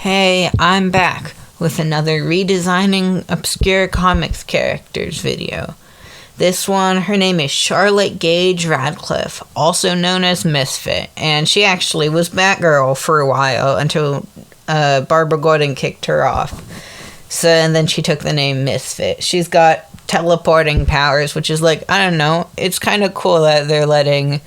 Hey, I'm back with another Redesigning Obscure Comics Characters video. This one, her name is Charlotte Gage Radcliffe, also known as Misfit, and she actually was Batgirl for a while until Barbara Gordon kicked her off. And then she took the name Misfit. She's got teleporting powers, which is I don't know, it's kind of cool that they're letting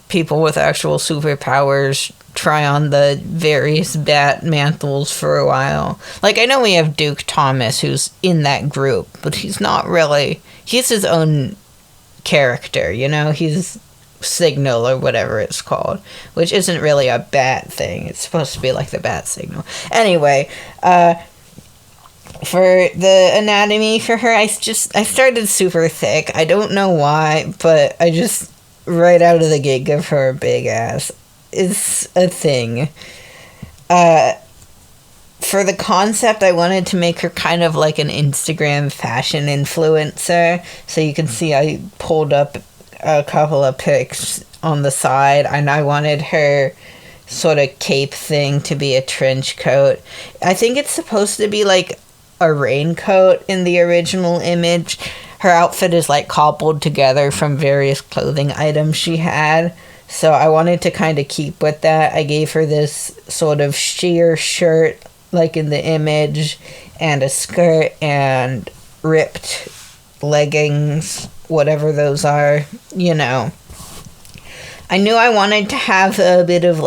people with actual superpowers try on the various bat mantles for a while. I know we have Duke Thomas, who's in that group, but he's not really... He's his own character, He's Signal, or whatever it's called, which isn't really a bat thing. It's supposed to be like the bat signal. Anyway, for the anatomy for her, I started super thick. I don't know why, but I just... right out of the gate, give her a big ass. Is a thing. For the concept, I wanted to make her kind of like an Instagram fashion influencer. So you can see I pulled up a couple of pics on the side, and I wanted her sort of cape thing to be a trench coat. I think it's supposed to be like a raincoat in the original image. Her outfit is cobbled together from various clothing items she had. So I wanted to kind of keep with that. I gave her this sort of sheer shirt, like in the image, and a skirt and ripped leggings, whatever those are, I knew I wanted to have a bit of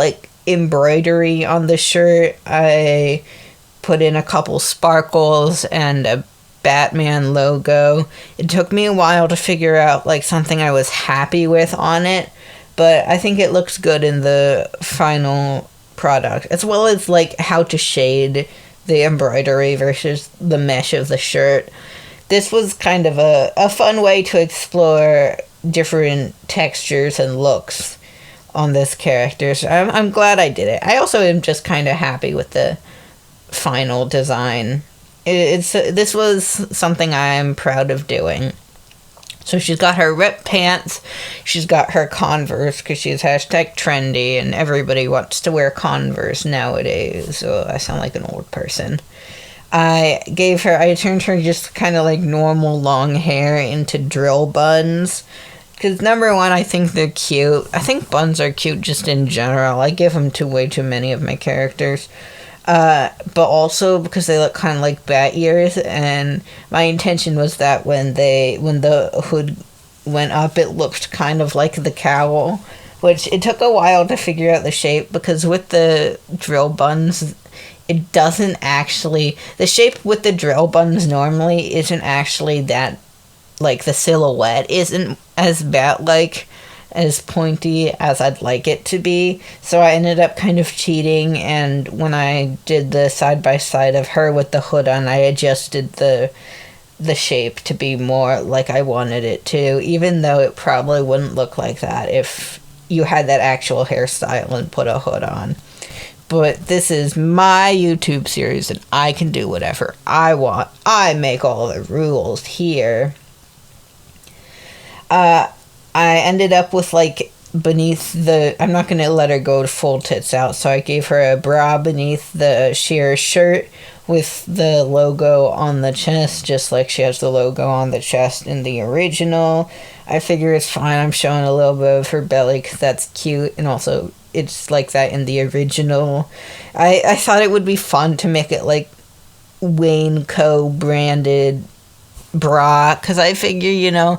embroidery on the shirt. I put in a couple sparkles and a Batman logo. It took me a while to figure out something I was happy with on it, but I think it looks good in the final product, as well as how to shade the embroidery versus the mesh of the shirt. This was kind of a fun way to explore different textures and looks on this character, so I'm glad I did it. I also am just kind of happy with the final design. This was something I'm proud of doing. So she's got her ripped pants, she's got her Converse, because she's #trendy, and everybody wants to wear Converse nowadays, so I sound like an old person. I turned her just kind of normal long hair into drill buns, because number one, I think they're cute. I think buns are cute just in general. I give them to way too many of my characters. But also because they look kind of like bat ears, and my intention was that when the hood went up, it looked kind of like the cowl, which it took a while to figure out the shape, because with the drill buns, it doesn't actually... The shape with the drill buns normally isn't actually that... the silhouette isn't as bat-like, as pointy as I'd like it to be, so I ended up kind of cheating, and when I did the side-by-side of her with the hood on, I adjusted the shape to be more like I wanted it to, even though it probably wouldn't look like that if you had that actual hairstyle and put a hood on. But this is my YouTube series, and I can do whatever I want. I make all the rules here. I ended up with, beneath the... I'm not going to let her go full tits out, so I gave her a bra beneath the sheer shirt with the logo on the chest, just like she has the logo on the chest in the original. I figure it's fine. I'm showing a little bit of her belly, because that's cute, and also it's like that in the original. I thought it would be fun to make it, Wayne Co. branded bra, because I figure,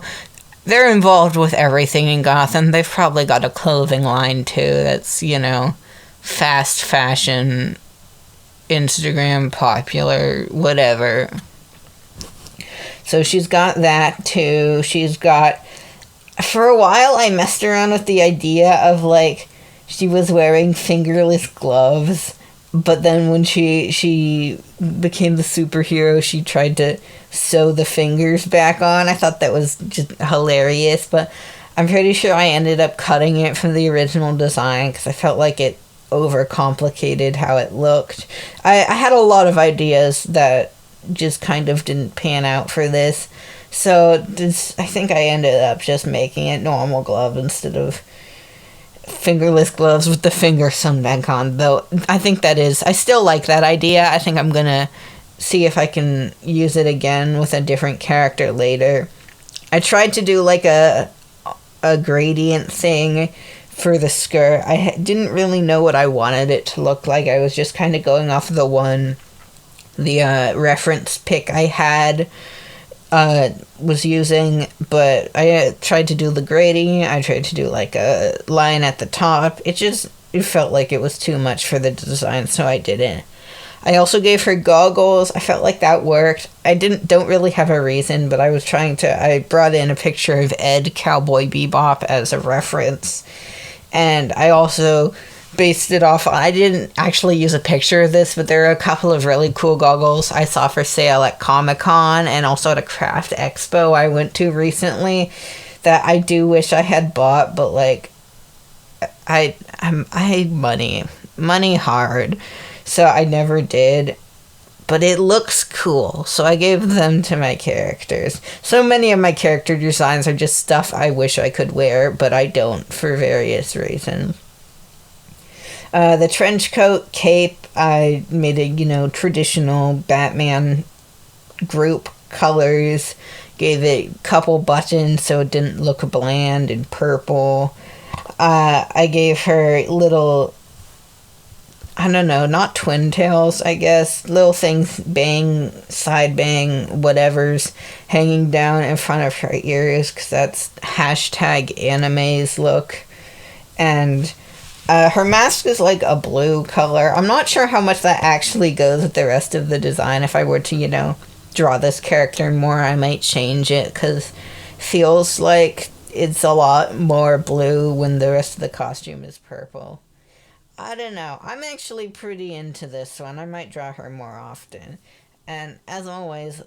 they're involved with everything in Gotham. They've probably got a clothing line, too, that's, fast fashion, Instagram popular, whatever. So she's got that, too. She's got... For a while, I messed around with the idea of, she was wearing fingerless gloves, but then when she became the superhero, she tried to sew the fingers back on. I thought that was just hilarious, but I'm pretty sure I ended up cutting it from the original design, because I felt like it overcomplicated how it looked. I had a lot of ideas that just kind of didn't pan out for this, so I think I ended up just making it normal glove instead of fingerless gloves with the finger sewn back on, though. I still like that idea. I think I'm gonna see if I can use it again with a different character later. I tried to do like a gradient thing for the skirt. Didn't really know what I wanted it to look like. I was just kind of going off the reference pic I had was using, but I tried to do the grading. I tried to do like a line at the top. It felt like it was too much for the design, so I didn't. I also gave her goggles. I felt like that worked. Don't really have a reason, but I brought in a picture of Ed Cowboy Bebop as a reference. And I also based it off, I didn't actually use a picture of this, but there are a couple of really cool goggles I saw for sale at Comic-Con and also at a craft expo I went to recently that I do wish I had bought, but like I had money hard, so I never did. But it looks cool, so I gave them to my characters. So many of my character designs are just stuff I wish I could wear, but I don't for various reasons. The trench coat, cape, I made traditional Batman group colors. Gave it a couple buttons so it didn't look bland and purple. I gave her little, I don't know, not twin tails, I guess. Little things, side bang, whatever's hanging down in front of her ears, because that's #animes look. And her mask is like a blue color. I'm not sure how much that actually goes with the rest of the design. If I were to, draw this character more, I might change it, because feels like it's a lot more blue when the rest of the costume is purple. I don't know. I'm actually pretty into this one. I might draw her more often. And as always,